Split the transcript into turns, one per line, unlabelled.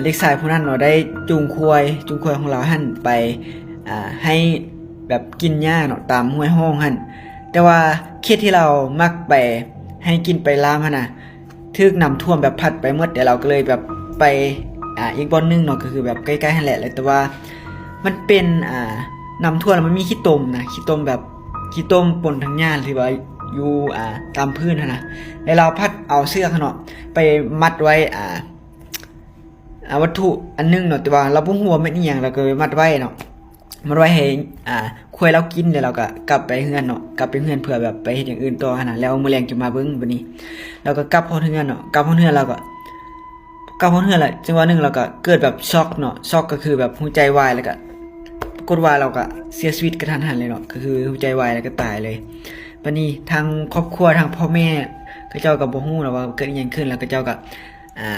เด็กชายผู้นั้นเนาะได้จูงควายของเราหั่นไปให้แบบกินหญ้าเนาะตามห้วยห้องหั่นแต่ว่าเขตที่เรามักไปให้กินไปลามหั่นน่ะถูกน้ำท่วมแบบพัดไปหมดเดี๋ยวเราก็เลยแบบไปอีกบ่อนนึงเนาะก็คือแบบใกล้ๆหั่นแหละเลยแต่ว่ามันเป็นน้ำท่วมแล้วมันมีขี้ตมนะขี้ตมแบบขี้ตมปนทั้งหญ้าที่ว่าอยู่ตามพื้นหั่นน่ะแล้วเราพัดเอาเสื้อเนาะไปมัดไว้วัตถุอันนึงเนาะแต่ว่าเราบ่ฮู้ว่ามันอีหยังเราก็มัดไว้เนาะมัดไว้ให้ควายเรากินแล้วเราก็กลับไปเฮือนเนาะกลับไปเฮือนเพื่อแบบไปเฮ็ดอย่างอื่นต่อหั่นน่ะแล้วมื้อแลงจะมาเบิ่งบัดนี้เราก็กลับฮอดเฮือนเนาะกลับฮอดเฮือนเราก็กลับฮอดเฮือนแหละจังหวะนึงเราก็เกิดแบบช็อกเนาะช็อกก็คือแบบหัวใจวายแล้วก็ปรากฏว่าเราก็เสียชีวิตกระทันหันเลยเนาะก็คือหัวใจวายแล้วก็ตายเลยบัดนี้ทางครอบครัวทางพ่อแม่เขาเจ้าก็บ่ฮู้เนาะว่าเกิดอีหยังขึ้นแล้วเขาเจ้าก็อ่า